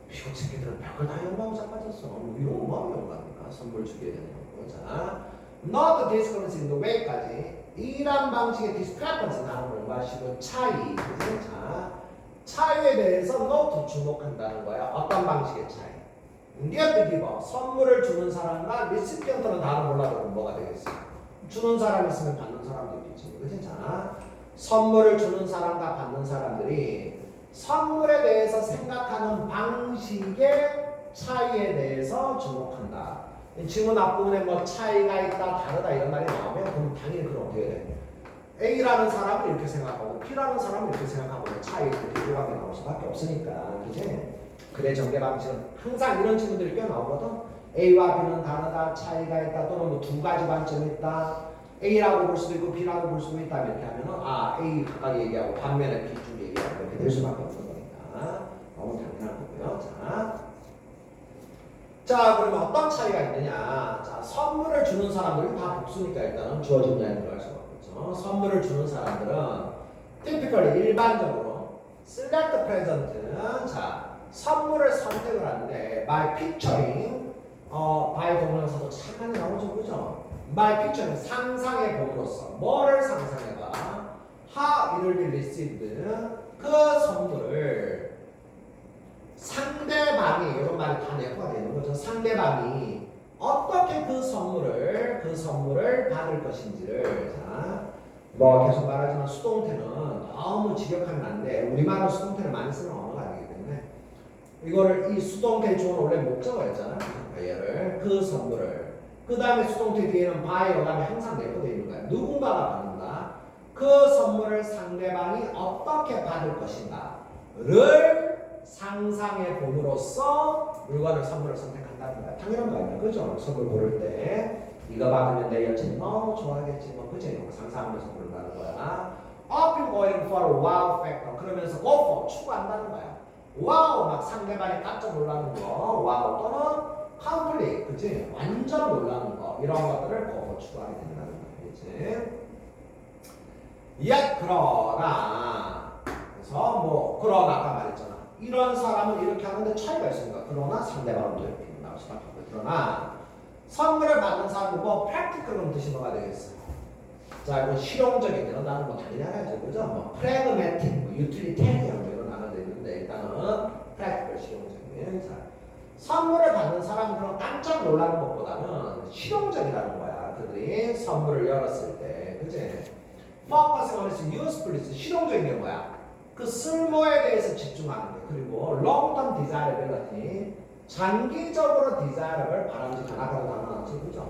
미국 새끼들은 별걸 다 연구하고 자빠졌어. 이런 거 뭐 연구합니까? 선물 주기에 대한 연구. 자, not the discrepancy in the way까지. 이란 방식의 discrepancy 단어를 공부하시고 차이. 자, 차이에 대해서 not 주목한다는 거야. 어떤 방식의 차이? 기업 기버 선물을 주는 사람과 리시피언트는 다른 몰라도 뭐가 되겠어? 주는 사람 있으면 받는 사람도 있겠지. 그치? 자, 선물을 주는 사람과 받는 사람들이 선물에 대해서 생각하는 방식의 차이에 대해서 주목한다. 질문 앞부분에 뭐 차이가 있다, 다르다 이런 말이 나오면 그럼 당연히 그럼 어떻게 돼? A라는 사람은 이렇게 생각하고 B라는 사람은 이렇게 생각하고 차이가 비교하게 나올 수밖에 없으니까. 그치? 그래 전개 방식은 항상 이런 질문들이 꽤 나오거든. A와 B는 다르다, 차이가 있다, 또는 뭐 두 가지 관점이 있다. A라고 볼 수도 있고 B라고 볼 수도 있다 이렇게 하면은 A 각각 얘기하고 반면에 B 쪽 얘기하고 이렇게 될 수밖에 없는 거니까 너무 당연한 거고요. 자 그러면 어떤 차이가 있느냐? 자 선물을 주는 사람들이 다 복수니까 일단은 주어진 문장에 들어갈 수가 없겠죠. 선물을 주는 사람들은 typically 일반적으로 select present는 자 선물을 선택을 하는데 by picturing by 동명사도 참 많이 나오죠, 그죠? by picturing 상상해 봄으로써 뭐를 상상해봐? How it will be received 그 선물을 상대방이 이런 말이 다 내포가 되는 거죠. 상대방이 어떻게 그 선물을 받을 것인지를 뭐 계속 말하지만 수동태는 너무 직역하면 안 돼. 우리말은 수동태를 많이 쓰는 언어가 아니기 때문에 이거를 이 수동태 주어는 원래 목적어였잖아. 얘를 그 선물을 그 다음에 수동태 뒤에는 by 그 다음에 항상 내포되어 있는 거야. 누군가가 받는다. 그 선물을 상대방이 어떻게 받을 것인가를 상상해 봄으로써 물건을 선물을 선택한다는 거야. 당연한 거 아니야, 그죠? 선물 고를 때 이거 받으면 내 여친 너무 좋아하겠지, 뭐 그지? 상상하면서 고른다는 거야. Often going for a wow factor 그러면서 go for 추구한다는 거야. 와우 막 상대방이 깜짝 놀라는 거, 와우 또는 complete, 그지? 완전 놀라는 거 이런 것들을 go for 추구하게 된다는 거야, 그지? 그러나 그래서 뭐 그러나 아까 말했잖아. 이런 사람은 이렇게 하는데 차이가 있으니까 그러나 상대방은 또 이렇게 나올 수밖에 없고 그러나 선물을 받는 사람은 뭐 practical은 뜻이 뭐가 되겠어? 자, 이거 실용적인 이런 단어 뭐 당연히 알아야죠, 그죠? 뭐 pragmatic, 뭐 utilitarian 뭐 이런 단어도 있는데 일단은 practical 실용적인. 자, 선물을 받는 사람들은 깜짝 놀라는 것보다는 실용적이라는 거야. 그들이 선물을 열었을 때, 그치? Focusing on its usefulness, 실용적인 게 뭐야? 그 쓸모에 대해서 집중하는 게. 그리고 long-term desirability, 장기적으로 desirable, 바람직한, 아까도 나왔지, 그죠?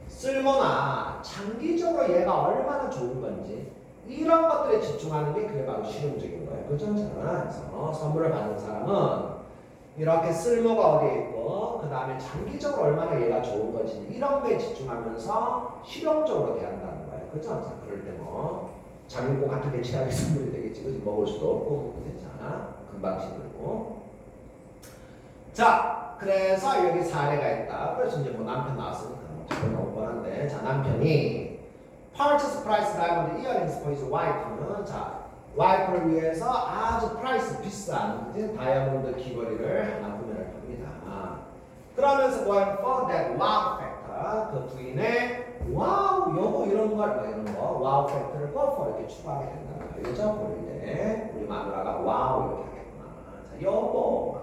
쓸모나 장기적으로 얘가 얼마나 좋은 건지 이런 것들에 집중하는 게 그게 바로 실용적인 거예요. 그죠? 자, 그래서 선물을 받는 사람은 이렇게 쓸모가 어디에 있고 그 다음에 장기적으로 얼마나 얘가 좋은 건지 이런 거에 집중하면서 실용적으로 대한다는 거예요. 그죠? 자, 그럴 때 뭐 장미꽃 같은 게 최악의 선물이 되겠지. 그지? 먹을 수도 없고 그렇잖아. 금방 시들고. 자, 그래서 여기 사례가 있다. 그래서 이제 뭐 남편 나왔으니까 뭐 답은 나올 뻔한데, 자, 남편이 purchase price diamond earrings for his wife는, 자, 와이프를 위해서 아주 프라이스 비싼 그치? 다이아몬드 귀걸이를 하나 구매를 합니다. 그러면서 going for that wow factor, 그 부인의 와우 여보 이런 걸 뭐 이런 거 와우 팩터를 go for 이렇게 추가하게 된다. 그죠? 고를 때 우리 마누라가 와우 이렇게 하겠구나. 자, 여보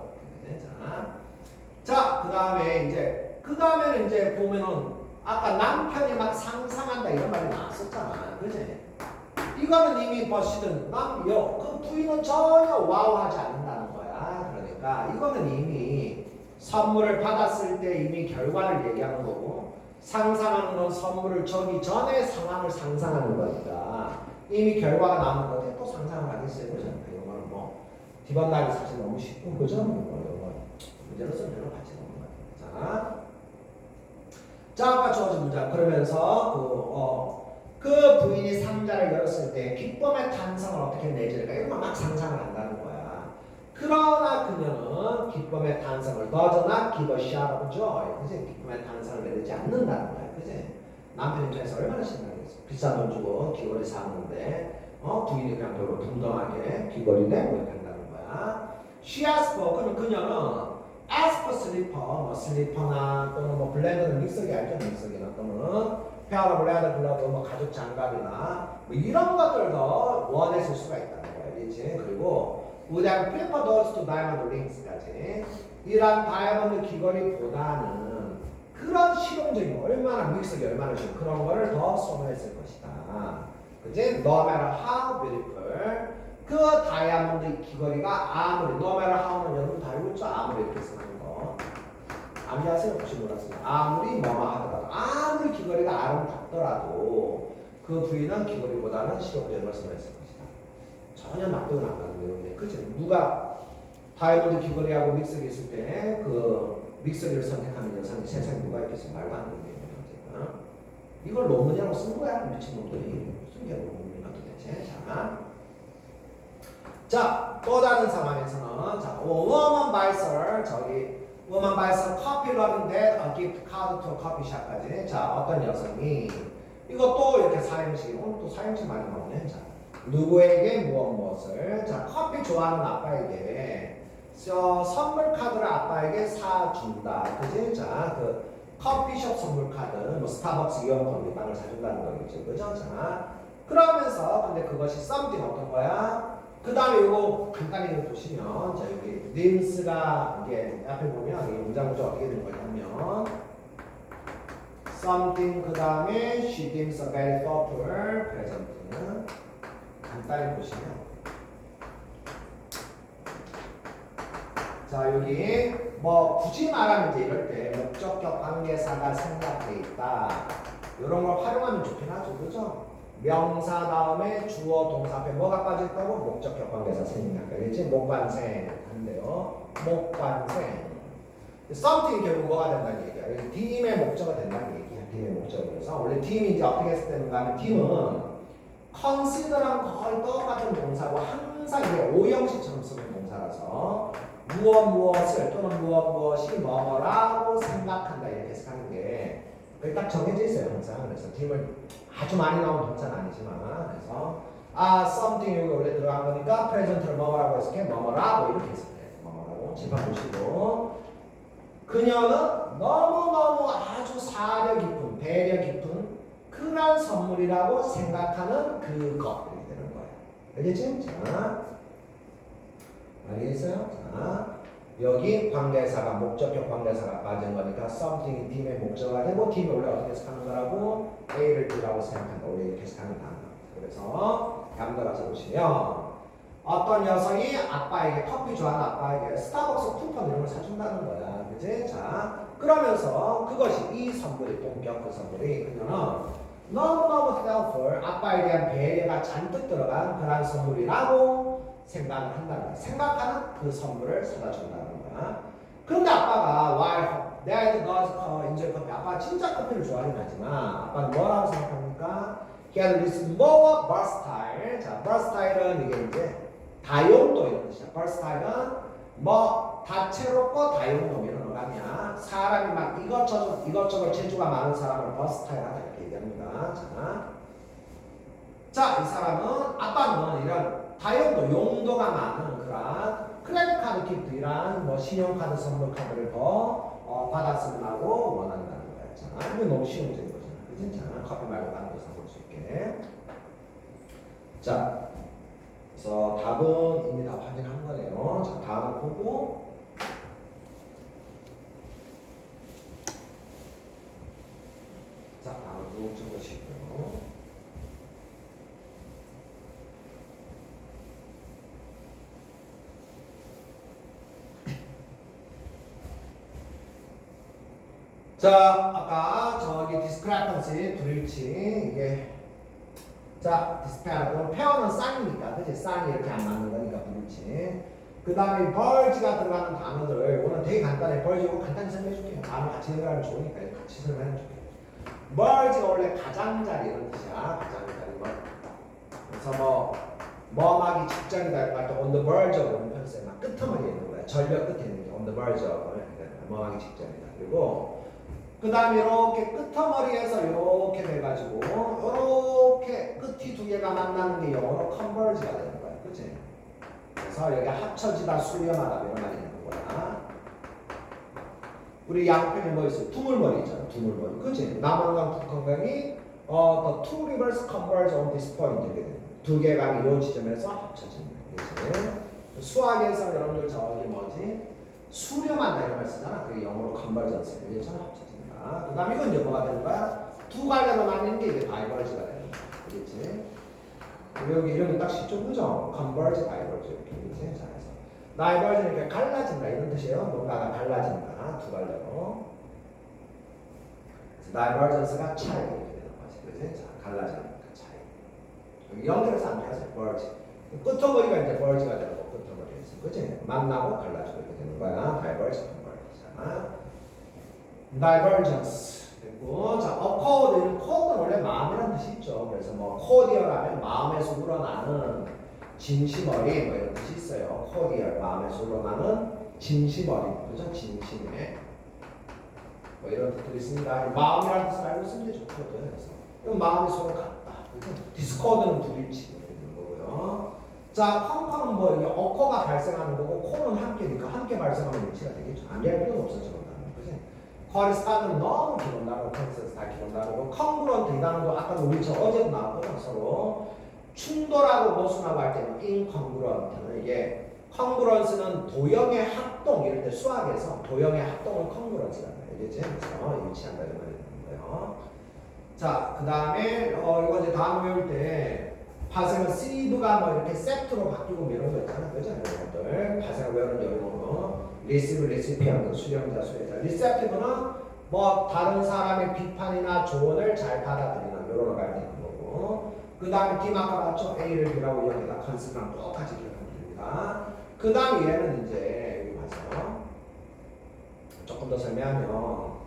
자, 그 다음에 이제 그 다음에는 이제 보면은 아까 남편이 막 상상한다 이런 말이 나왔었잖아, 그지? 이거는 이미 버시든 그 부인은 전혀 와우하지 않는다는 거야. 그러니까 이거는 이미 선물을 받았을 때 이미 결과를 얘기하는 거고 상상하는 건 선물을 주기 전에 상황을 상상하는 거니까 이미 결과가 나오는 건데 또 상상을 하겠어요, 그죠? 이런 거는 뭐 디번나기 사실 너무 쉽고 그죠? 문제로서 별로 같이 넘는 것 같아요. 자, 아까 주어진 문장 그러면서 그 부인이 상자를 열었을 때 기쁨의 탄성을 어떻게 내줄까 이런 걸 막 상상을 한다는 거야. 그러나 그녀는 기쁨의 탄성을 does not give a shot of joy. 그치? 기쁨의 탄성을 내지 않는다는 거야. 그치? 남편 입장에서 얼마나 신나겠어. 비싼 돈 주고 귀걸이 사는데 부인이 그냥 별로 덤덤하게 귀걸이네 뭐 이렇게 한다는 거야. She asked for, 그러면 그녀는 ask for slipper, 뭐 슬리퍼나 또는 뭐 블렌더는 믹서기 알죠? 믹서기나 또는 페어러블 레더 글러브, 뭐 가죽 장갑이나 뭐 이런 것들도 원했을 수가 있다는 거야, 그렇지? 그리고 would have preferred those to diamond rings까지 이런 다이아몬드 귀걸이보다는 그런 실용적인 얼마나 믹서기 얼마나 좋은 그런 거를 더 선호했을 것이다, 그치? No matter how beautiful 그 다이아몬드 귀걸이가 아무리 no matter how는 여러분 다 알고 있죠? 아무리 이렇게 쓰는 거 암기하세요. 혹시 몰랐습니다. 아무리 뭐뭐 하더라도 아무리 귀걸이가 아름답더라도 그 부인은 귀걸이보다는 실용적인 것을 했을 것이다. 전혀 납득은 안 가는 내용이네. 그치? 누가 다이아몬드 귀걸이하고 믹서기 있을 때 그 믹서기를 선택하는 여성이 세상에 누가 있겠어? 말도 안 되는 얘기야. 이걸 논문이라고 쓴 거야. 미친놈들이. 무슨 게 논문이야 도대체. 자, 또 다른 상황에서는 자, woman buys her woman buys a coffee loving dad a gift card to a coffee shop까지. 자, 어떤 여성이 이것도 이렇게 사행식이고 또 사행식 많이 나오네. 자, 누구에게 무엇을 자, 커피 좋아하는 아빠에게 선물 카드를 아빠에게 사준다. 그지? 자, 그 커피숍 선물 카드, 뭐 스타벅스 이용권 빵을 사준다는 거겠죠. 그죠? 자, 그러면서 근데 그것이 something 어떤 거야? 그 다음에 이거 간단히 보시면 자 여기 림스가 이게 앞에 보면 이 문장 구조 어떻게 되는 거냐면 something 그 다음에 she deems a very thoughtful present 간단히 보시면 자 여기 뭐 굳이 말하면 이제 이럴 때 목적격 관계사가 생략돼 있다 이런 걸 활용하면 좋긴 하죠, 그죠? 명사 다음에 주어 동사 앞에 뭐가 빠져있다고? 목적격 관계사 생략. 그렇지? 목관생 한데요. 목관생. something 결국 뭐가 된다는 얘기야. 그래서 딤의 목적어가 된다는 얘기야. 딤의 목적어에서 원래 딤이 이제 어떻게 했을 때는가 하면 딤은 consider랑 거의 똑같은 동사고 항상 이게 오형식처럼 쓰는 동사라서 무엇을 또는 무엇이 뭐라고 생각한다 이렇게 해석하는 게 딱 정해져 있어요 항상. 그래서 딤을 아주 많이 나온 동사는 아니지만 그래서 something 여기 원래 들어간 거니까 프레젠트를 뭐라고 해석해? 뭐뭐라고 이렇게 해석해. 뭐뭐라고 칠판 보시고 그녀는 너무너무 아주 사려 깊은 배려 깊은 그런 선물이라고 생각하는 그것 이렇게 되는 거예요. 알겠지? 자 알겠어요? 자 여기 관계사가 목적격 관계사가 빠진 거니까 something이 팀의 목적어가 되고 팀이 원래 어떻게 해석하는 거라고 A를 B라고 생각한다. 원래 이렇게 해석하는 단어. 그래서 감도가 적으시면 어떤 여성이 아빠에게 커피 좋아하는 아빠에게 스타벅스 쿠폰 이런 걸 사준다는 거야. 그치? 자, 그러면서 그것이 이 선물이 본격 그 선물이 그녀는 너무너무 helpful 아빠에 대한 배려가 잔뜩 들어간 그런 선물이라고 생각을 한다는 거야. 생각하는 그 선물을 사다 준다는 거야. 그런데 아빠가 while dad does enjoy coffee 아빠가 진짜 커피를 좋아하긴 하지만 아빠는 뭐라고 생각합니까? He had this more versatile 자, versatil은 이게 이제 다용도 이런 뜻이야. versatile은 뭐 다채롭고 다용도면 뭐가냐 사람이 막 이것저것 재주가 많은 사람을 versatile하다 이렇게 얘기합니다. 자, 이 사람은 아빠는 이런 다용도 용도가 많은 그런 크레딧 카드 기프트이란 뭐 신용카드 선물 카드를 더 받았으면 하고 원한다는 거야. 자, 이거 너무 쉬운 문제인 거잖아. 그치? 자, 커피 말고 다른 거 사볼 수 있게. 자, 그래서 답은 이미 다 확인한 거네요. 자, 다음을 보고 자, 다음을 쭉 적으시고요. 자, 아까 저기 discrepancy 불일치 이게 자, disparity 페어는 쌍이니까 그치? 쌍이 이렇게 안 맞는 거니까 불일치. 그 다음에 벌지가 들어가는 단어들 오늘 되게 간단해. 벌지고 간단히 설명해 줄게요. 다음에 같이 연결하면 좋으니까 같이 설명해 줄게요. 벌지가 원래 가장자리 이런 뜻이야. 가장자리 뭐 그래서 뭐하기 직전이다 이런 거 on the verge of 이런 편세 막 끄트머리에 있는 거야. 전력 끝에 있는 게 on the verge of 뭐하기 직전이다. 그리고 그 다음에 이렇게 끄트머리에서 이렇게 돼가지고 이렇게 끝이 두 개가 만나는 게 영어로 컨버지가 되는 거야. 그치? 그래서 여기 합쳐지다 수렴하다 이런 말이 되는 거야. 우리 양편에 뭐 있어? 두물머리 있잖아. 두물머리. 그치? 남한강 북한강이 the two rivers converge on this point 이렇게 되는 거야. 두 개 강이 이 지점에서 합쳐진다. 그치? 수학에서 여러분들 저기 뭐지? 수렴한다 이런 말 쓰잖아. 그게 영어로 컨버전스. 이게 전 합쳐진다. 그 다음 이건 이제 뭐가 되는 거야? 두 갈래로 나뉘는 게 이게 다이버지가 되는 거야. 그렇지? 여기 이런 게 딱 쉽죠? 그죠? 컨버지, 다이버지 이렇게. 그렇지? 자, 그래서 다이버지는 갈라진다 이런 뜻이에요. 뭔가가 갈라진다. 두 갈래로. 그래서 다이버전스가 차이 이렇게 되는 거지. 그렇지? 자, 갈라지니까 차이. 여기 연결해서 안 돼서 버지. 끄트머리가 이제 버지가 되고 끄트머리에서. 그렇지? 만나고 갈라지고 이렇게 되는 거야. 다이버지, 컨버지. 자. divergence 됐고 자 accord code는 원래 마음이라는 뜻이 있죠. 그래서 뭐 cordial하면 마음에서 우러나는 진심어리 뭐 이런 뜻이 있어요. cordial 마음에서 우러나는 진심어리 그죠? 진심에 뭐 이런 뜻들이 있습니다. 마음이라는 뜻을 알고 있으면 좋거든. 그래서 이건 마음이 서로 같다. discord는 불일치 있는 거고요. 자 컴컴은 뭐 이게 어커가 발생하는 거고 코는 함께니까 함께 발생하는 일치가 되겠죠. 암기할 필요는 없어요. 커리스탄은 너무 기본다고 텍스트에서 다 기본다고 컨그런트 이 단어도 아까 우리 저 어제도 나왔거든. 서로 충돌하고 모순하고 할 때는 인컨그런트는 이게 컨그런스는 도형의 합동 이럴 때 수학에서 도형의 합동을 컨그런스라고 해요. 이게 그래서 일치한다 이 말이 되는 거예요. 자, 그 다음에 이거 이제 다음 외울 때 파생은 시브가 뭐 이렇게 세트로 바뀌고 뭐 이런 거 있잖아. 그죠? 이런 것들 파생을 외우는 영어로 리시브, 리시피언트, 수령자, 수혜자. 리셉티브는 뭐 다른 사람의 비판이나 조언을 잘 받아들이는 이런 걸 되는 거고. 그 다음에 팀 아까 봤죠? A를 B라고 여기다 컨셉랑 똑같이 기억하면 됩니다. 그 다음에 얘는 이제 여기 봐서 조금 더 설명하면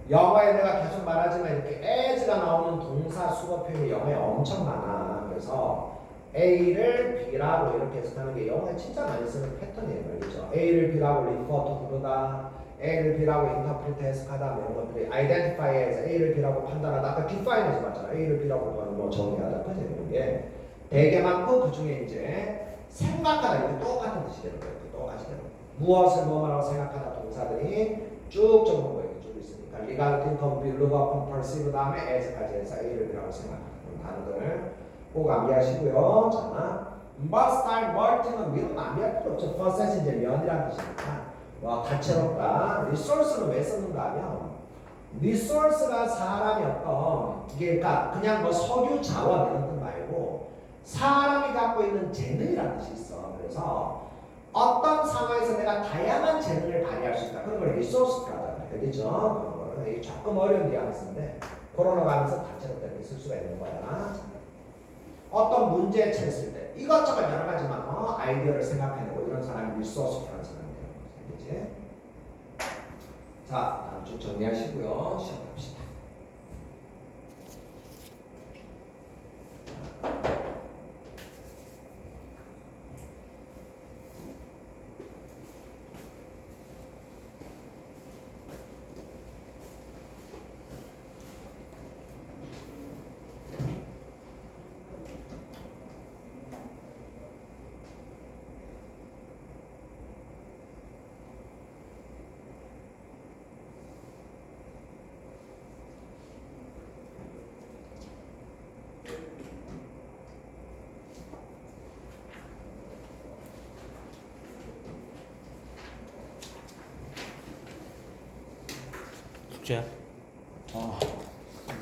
영어에 내가 계속 말하지만 이렇게 as가 나오는 동사 수거 표현이 영어에 엄청 많아. 그래서 A를 B라고 이렇게 해석하는 게 영어에 진짜 많이 쓰는 패턴이에요. 그렇죠? A를 B라고 refer to 부르다, A를 B라고 interpret 해석하다 이런 것들이 identify에서 A를 B라고 판단하다. 아까 define에서 봤잖아. A를 B라고 뭐 정의하다. 그죠? 이런 게 되게 많고 그 중에 이제 생각하다 이렇게 똑같은 뜻이 되는 거예요. 똑같이 되는 거예요. 무엇을 뭐라고 생각하다 동사들이 쭉 적은 거예요. 쭉 있으니까 regarding, compute, look up, perceive 다음에 as까지 해서 A를 B라고 생각하는 단어들 꼭 암기하시고요. 자, versatile, multi는 미루면 암기할 필요 없죠. versus 이제 면이라는 뜻이니까 와, 다채롭다. 리소스는 왜 썼는가 하면 리소스가 사람이 어떤 이게 그러니까 그냥 뭐 서류 자원 이런 뜻 말고 사람이 갖고 있는 재능이라는 뜻이 있어. 그래서 어떤 상황에서 내가 다양한 재능을 발휘할 수 있다. 그런 걸 리소스라고 하잖아요. 그렇죠? 이게 조금 어려운 뉘앙스인데 코로나가 하면서 다채롭게 이렇게 쓸 수가 있는 거야. 어떤 문제에 처했을 때 이것저것 여러 가지만 아이디어를 생각해내고 이런 사람이 리소스라는 사람이 되는 거죠. 그치? 자, 다음 주 정리하시고요. 시작합시다. 숙제야? 어.